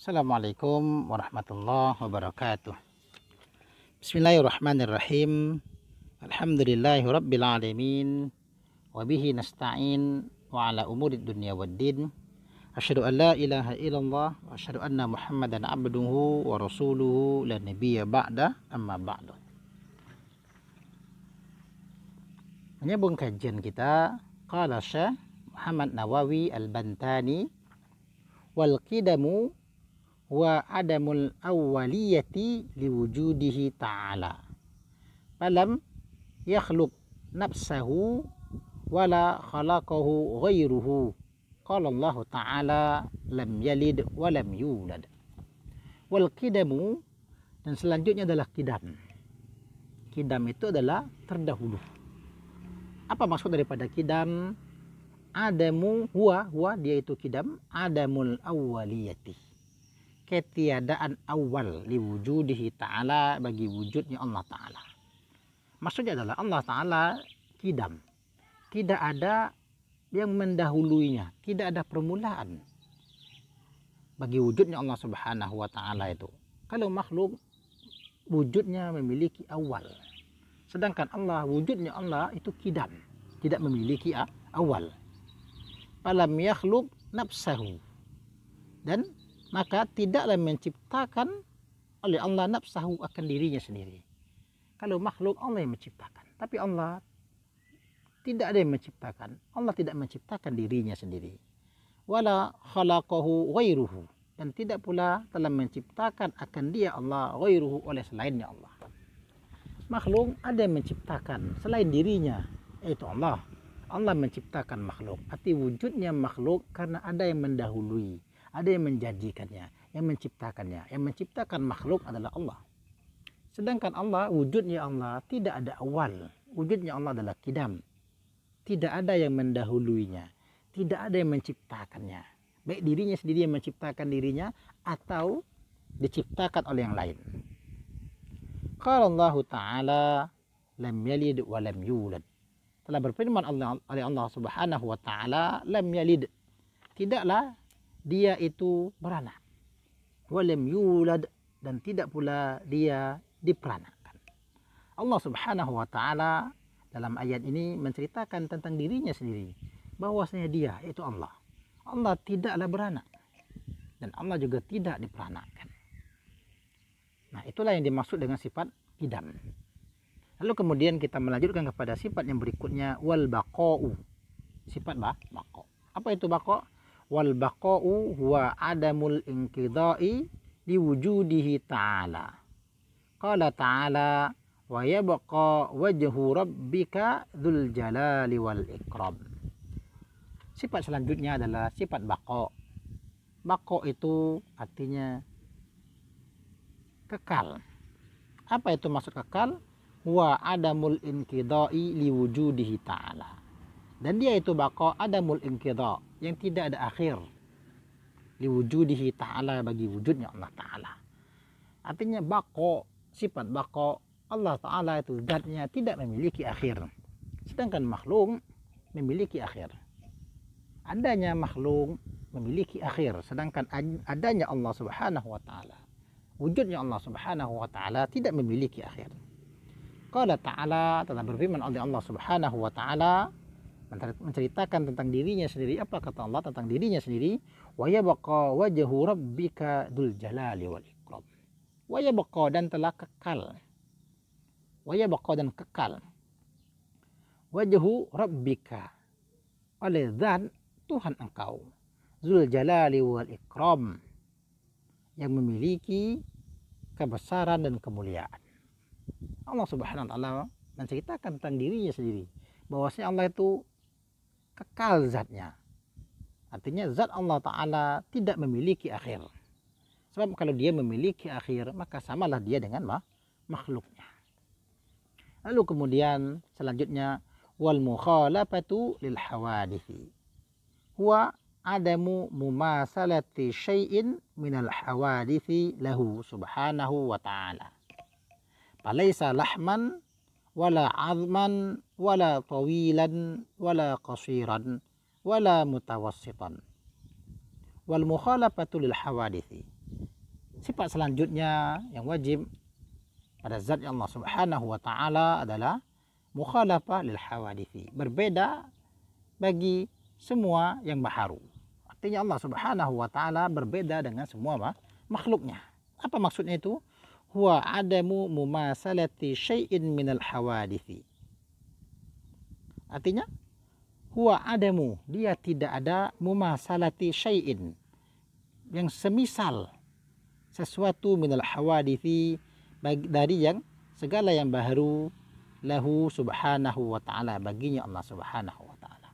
Assalamualaikum warahmatullahi wabarakatuh. Bismillahirrahmanirrahim. Alhamdulillahi rabbil alamin. Wabihi nasta'in wa ala umuri dunya waddin. Asyhadu an la ilaha illallah wa asyhadu anna Muhammadan abduhu wa rasuluhu la nabiyya ba'da, amma ba'du. Menyambung kajian kita, qala Syekh Muhammad Nawawi Al-Bantani, wal qidamu wa adamul awwaliyati liwujudihi ta'ala falam yakhluq nafsahu wala khalaqahu ghairuhu. Qala Allah Ta'ala lam yalid wa lam yulad. Wal qidamu, dan selanjutnya adalah qidam. Qidam itu adalah terdahulu. Apa maksud daripada qidam? Adamu huwa dia itu qidam, adamul awwaliyati, ketiadaan awal liwujudihi ta'ala, bagi wujudnya Allah Ta'ala. Maksudnya adalah Allah Ta'ala qidam, tidak ada yang mendahuluinya, tidak ada permulaan bagi wujudnya Allah Subhanahu wa Ta'ala itu. Kalau makhluk wujudnya memiliki awal, sedangkan Allah, wujudnya Allah itu qidam, tidak memiliki awal. Falam yakhluq nafsahu, dan maka tidaklah menciptakan oleh Allah nafsahu, akan dirinya sendiri. Kalau makhluk Allah yang menciptakan, tapi Allah tidak ada yang menciptakan. Allah tidak menciptakan dirinya sendiri. Wala khalaqahu ghairuhu, dan tidak pula telah menciptakan akan dia Allah ghairuhu, oleh selainnya Allah. Makhluk ada yang menciptakan selain dirinya, yaitu Allah. Allah menciptakan makhluk. Arti wujudnya makhluk karena ada yang mendahului, ada yang menjadikannya, yang menciptakannya. Yang menciptakan makhluk adalah Allah. Sedangkan Allah, wujudnya Allah tidak ada awal. Wujudnya Allah adalah qidam. Tidak ada yang mendahuluinya, tidak ada yang menciptakannya. Baik dirinya sendiri yang menciptakan dirinya atau diciptakan oleh yang lain. Qala Allah Ta'ala lam yalid wa lam yulad. Telah berfirman oleh Allah Subhanahu wa Ta'ala, lam yalid, tidaklah dia itu beranak, walam yulad, dan tidak pula dia diperanakkan. Allah Subhanahu wa Ta'ala dalam ayat ini menceritakan tentang dirinya sendiri, bahwasanya dia itu Allah. Allah tidaklah beranak, dan Allah juga tidak diperanakkan. Nah, itulah yang dimaksud dengan sifat qidam. Lalu kemudian kita melanjutkan kepada sifat yang berikutnya, wal baqa'u, sifat baqa'. Apa itu baqa'? Wal baqa'u huwa adamul inqidha'i liwujudihi ta'ala. Qala ta'ala wa yabqa wajhu rabbika dzul jalali wal ikram. Sifat selanjutnya adalah sifat baqa'. Baqa' itu artinya kekal. Apa itu maksud kekal? Wa adamul inqidha'i liwujudihi ta'ala. Dan dia itu baqa', adamul inqidha', yang tidak ada akhir, liwujudihi ta'ala, bagi wujudnya Allah Ta'ala. Artinya baqa', sifat baqa', Allah Ta'ala itu zatnya tidak memiliki akhir. Sedangkan makhluk memiliki akhir. Adanya makhluk memiliki akhir, sedangkan adanya Allah Subhanahu wa Ta'ala, wujudnya Allah Subhanahu wa Ta'ala tidak memiliki akhir. Qala Ta'ala, telah berfirman oleh Allah Subhanahu wa Ta'ala, menceritakan tentang dirinya sendiri. Apa kata Allah tentang dirinya sendiri? Wa yabqa wajhu rabbika dzul jalali wal ikram. Wa yabqa, dan telah kekal. Wa yabqa, dan kekal. Wajhu rabbika, oleh zat Tuhan engkau, dzul jalali wal ikram, yang memiliki kebesaran dan kemuliaan. Allah Subhanahu wa Ta'ala menceritakan tentang dirinya sendiri, bahwasanya Allah itu kekal zatnya. Artinya zat Allah Ta'ala tidak memiliki akhir. Sebab kalau dia memiliki akhir, maka samalah dia dengan makhluknya. Lalu kemudian selanjutnya, wal mukhalafatu lil hawadithi huwa adamu mumasalati syai'in minal hawadithi lahu subhanahu wa ta'ala. Falaisa lahman wala azman wala tawilan wala qasiran wala mutawassitan. Wal mukhalafatu lil hawadithi, Sifat selanjutnya yang wajib pada zat Allah Subhanahu wa taala adalah mukhalafah lil hawadithi, berbeda bagi semua yang baharu. Artinya Allah Subhanahu wa taala berbeda dengan semua makhluknya. Apa maksudnya itu? Huwa adamu mumasalati syai'in minal hawadithi. Artinya huwa adamu, dia tidak ada mumasalati syai'in, yang semisal sesuatu minal hawadithi, dari yang segala yang baharu, lahu subhanahu wa ta'ala, baginya Allah Subhanahu wa ta'ala.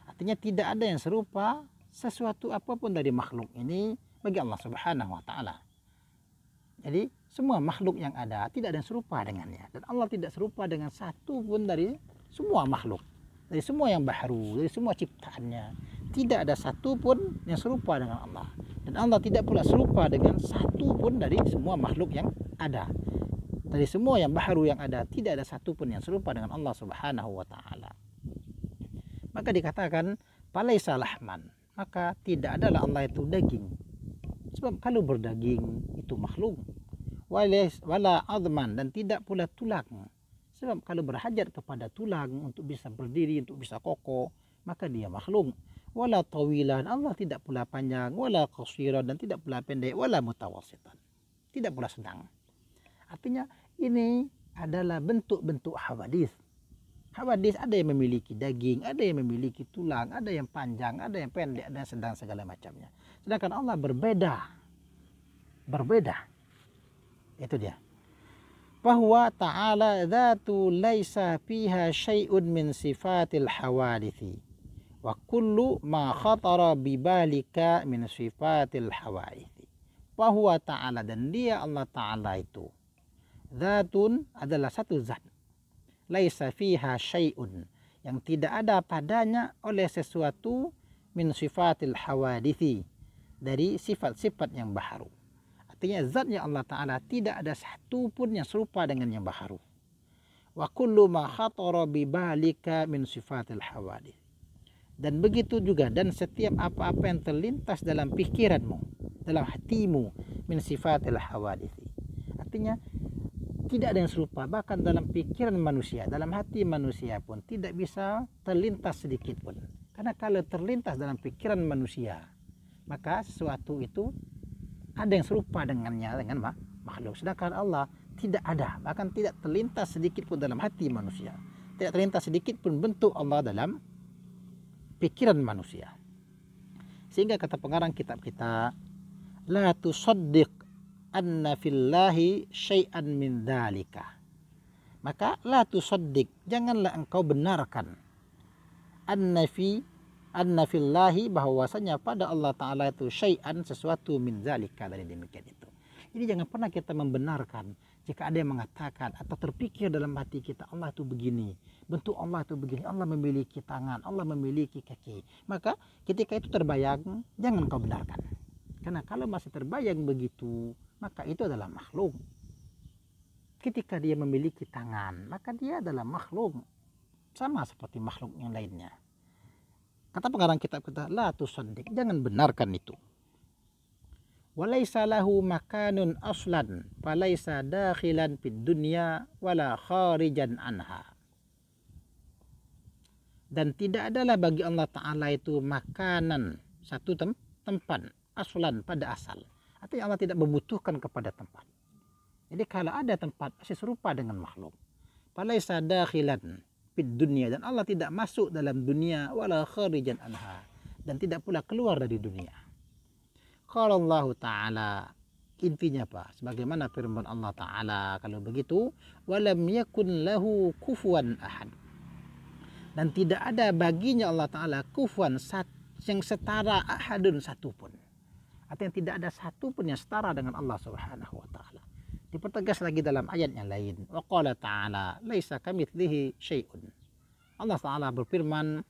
Artinya tidak ada yang serupa sesuatu apapun dari makhluk ini bagi Allah Subhanahu wa ta'ala. Jadi semua makhluk yang ada tidak ada yang serupa dengannya, dan Allah tidak serupa dengan satu pun dari semua makhluk, dari semua yang baharu, dari semua ciptaannya. Tidak ada satu pun yang serupa dengan Allah, dan Allah tidak pula serupa dengan satu pun dari semua makhluk yang ada. Dari semua yang baharu yang ada, tidak ada satu pun yang serupa dengan Allah Subhanahu wa ta'ala. Maka dikatakan falaisa lahman, maka tidak adalah Allah itu daging. Sebab kalau berdaging itu makhluk. Wala azman, dan tidak pula tulang. Sebab kalau berhajat kepada tulang untuk bisa berdiri, untuk bisa kokoh, maka dia makhluk. Wala tawilan, Allah tidak pula panjang. Wala qasiran, dan tidak pula pendek. Wala mutawassitan, tidak pula sedang. Artinya ini adalah bentuk-bentuk hawadis. Hawadis ada yang memiliki daging, ada yang memiliki tulang, ada yang panjang, ada yang pendek, ada yang sedang, segala macamnya. Sedangkan Allah berbeda. Itu dia. Bahwa ta'ala dzatu laisa fiha syai'un min sifatil hawadithi. Wa kullu ma khatara bibalika min sifatil hawadithi. Bahwa ta'ala, dan dia Allah ta'ala itu, dzatun adalah satu zat. Laisa fiha syai'un, yang tidak ada padanya oleh sesuatu, min sifatil hawadithi, dari sifat-sifat yang baharu. Artinya zatnya Allah Ta'ala tidak ada satu pun yang serupa dengan yang baharu. Wa kullu ma khatara bibalika min sifatil hawadith. Dan begitu juga, dan setiap apa-apa yang terlintas dalam pikiranmu, dalam hatimu, min sifatil hawadith. Artinya tidak ada yang serupa, bahkan dalam pikiran manusia, dalam hati manusia pun tidak bisa terlintas sedikit pun. Karena kalau terlintas dalam pikiran manusia, maka sesuatu itu ada yang serupa dengannya, dengan makhluk. Sedangkan Allah tidak ada, bahkan tidak terlintas sedikit pun dalam hati manusia. Tidak terlintas sedikit pun bentuk Allah dalam pikiran manusia. Sehingga kata pengarang kitab kita, la tusaddiq anna fillahi syai'an min dzalika. Maka la tusaddiq, janganlah engkau benarkan anna fillahi, bahwasanya pada Allah Ta'ala itu syai'an, sesuatu, min zalika, dari demikian itu. Jadi jangan pernah kita membenarkan jika ada yang mengatakan atau terpikir dalam hati kita, Allah itu begini, bentuk Allah itu begini, Allah memiliki tangan, Allah memiliki kaki. Maka ketika itu terbayang, jangan kau benarkan. Karena kalau masih terbayang begitu, maka itu adalah makhluk. Ketika dia memiliki tangan, maka dia adalah makhluk, sama seperti makhluk yang lainnya. Kata pengarang kitab kita, la tusaddiq, jangan benarkan itu. Walaysa lahu makanun aslan, falaysa dakhilan fid dunya wala kharijan anha. Dan tidak adalah bagi Allah Ta'ala itu makanan, satu tempat, aslan, pada asal. Artinya Allah tidak membutuhkan kepada tempat. Jadi kalau ada tempat, pasti serupa dengan makhluk. Falaysa dakhilan dunia, dan Allah tidak masuk dalam dunia, wala kharijan anha, dan tidak pula keluar dari dunia. Qala Allah Ta'ala, intinya apa? Sebagaimana firman Allah Ta'ala, kalau begitu, walam yakun lahu kufuwan ahad, dan tidak ada baginya Allah Ta'ala kufuwan, yang setara, ahadun, satu pun. Artinya tidak ada satu pun yang setara dengan Allah Subhanahu wa Ta'ala. Dipertegas lagi dalam ayat yang lain. Wa qala ta'ala laisa kamitslihi syai'un. Allah Ta'ala berfirman,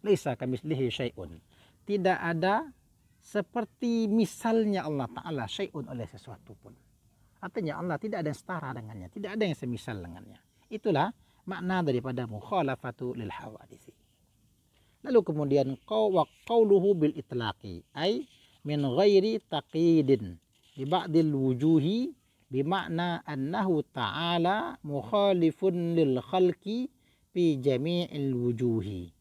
laisa kamitslihi syai'un. Tidak ada seperti misalnya Allah Ta'ala syai'un, oleh sesuatu pun. Artinya Allah tidak ada yang setara dengannya, tidak ada yang semisal dengannya. Itulah makna daripada mukhalafatu lil hawadisi. Lalu kemudian qauluhu bil itlaqi, ay min ghairi taqidin bi ba'dil wujuhi bimakna annahu ta'ala mukhalifun lil khalqi fi jami'il wujuhi.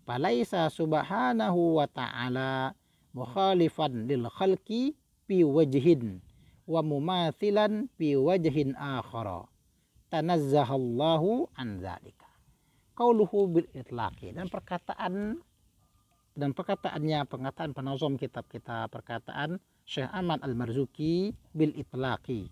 Falaisa subhanahu wa ta'ala mukhalifan lil khalqi fi wajhin wa mumathilan fi wajhin akhara. Tanazzahallahu an dzalika. Qauluhu bil itlaqi, dan perkataannya penazam kitab kita, perkataan Syekh Ahmad Al-Marzuki bil itlaqi.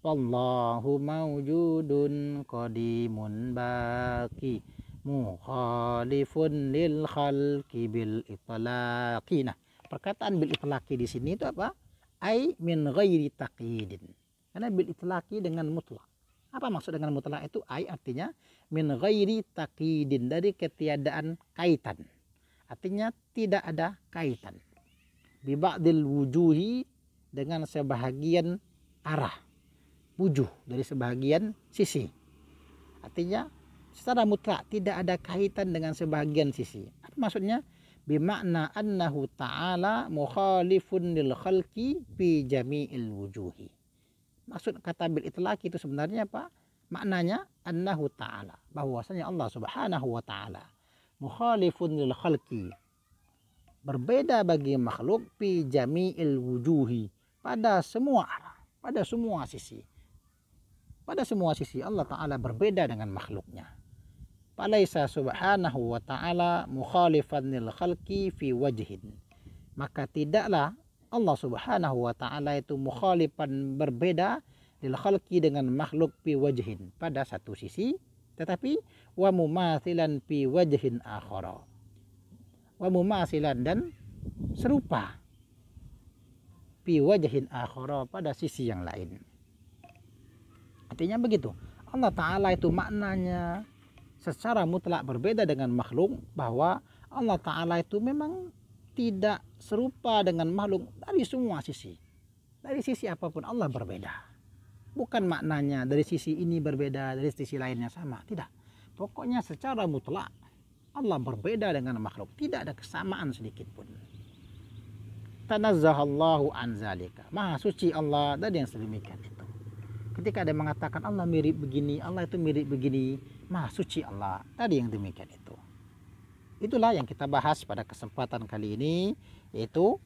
Wallahu mawjudun qadimun baqi mukhalifun lil khalqi bil itlaqi. Nah, perkataan bil itlaqi di sini itu apa? Ai min ghairi taqyidin. Karena bil itlaqi dengan mutlak. Apa maksud dengan mutlak itu? Ai artinya min ghairi taqyidin, dari ketiadaan kaitan. Artinya tidak ada kaitan. Bi ba'dil wujuhi, dengan sebahagian arah. Wujuh, dari sebahagian sisi. Artinya secara mutlak tidak ada kaitan dengan sebahagian sisi. Apa maksudnya? Bimakna annahu ta'ala mukhalifun lil khalqi fi jami'il wujuhi. Maksud kata bil itlaq itu sebenarnya apa? Maknanya annahu ta'ala, bahwasanya Allah Subhanahu wa ta'ala mukhalifun lil khalqi, berbeda bagi makhluk, fi jami'il wujuhi, pada semua arah, pada semua sisi. Pada semua sisi Allah Ta'ala berbeda dengan makhluknya. Falaisa subhanahu wa ta'ala mukhalifan lil khalqi fi wajhin. Maka tidaklah Allah Subhanahu wa ta'ala itu mukhalifan, berbeda, lil khalqi, dengan makhluk, fi wajhin, pada satu sisi, tetapi wa mumathilan fi wajhin akhara. Wa mumathilan, dan serupa, fi wajhin akhara, pada sisi yang lain. Artinya begitu. Allah Ta'ala itu maknanya secara mutlak berbeda dengan makhluk, bahwa Allah Ta'ala itu memang tidak serupa dengan makhluk dari semua sisi. Dari sisi apapun Allah berbeda. Bukan maknanya dari sisi ini berbeda, dari sisi lainnya sama. Tidak. Pokoknya secara mutlak Allah berbeda dengan makhluk. Tidak ada kesamaan sedikit pun. Tanazzahallahu an zalika. Maha suci Allah dari yang sedemikian itu. Ketika ada yang mengatakan Allah mirip begini, Allah itu mirip begini, maha suci Allah dari yang demikian itu. Itulah yang kita bahas pada kesempatan kali ini, yaitu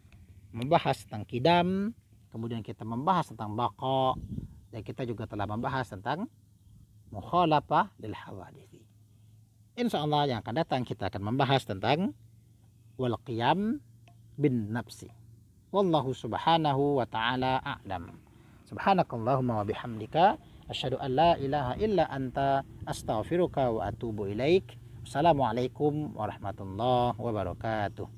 membahas tentang qidam, kemudian kita membahas tentang baqa, dan kita juga telah membahas tentang mukhalafah lil hawadits. Insyaallah yang akan datang kita akan membahas tentang wal qiyam bin nafsi. Wallahu subhanahu wa ta'ala a'lam. Subhanakallahumma wa bihamdika asyhadu an la ilaha illa anta astaghfiruka wa atubu ilaik. Assalamualaikum warahmatullahi wabarakatuh.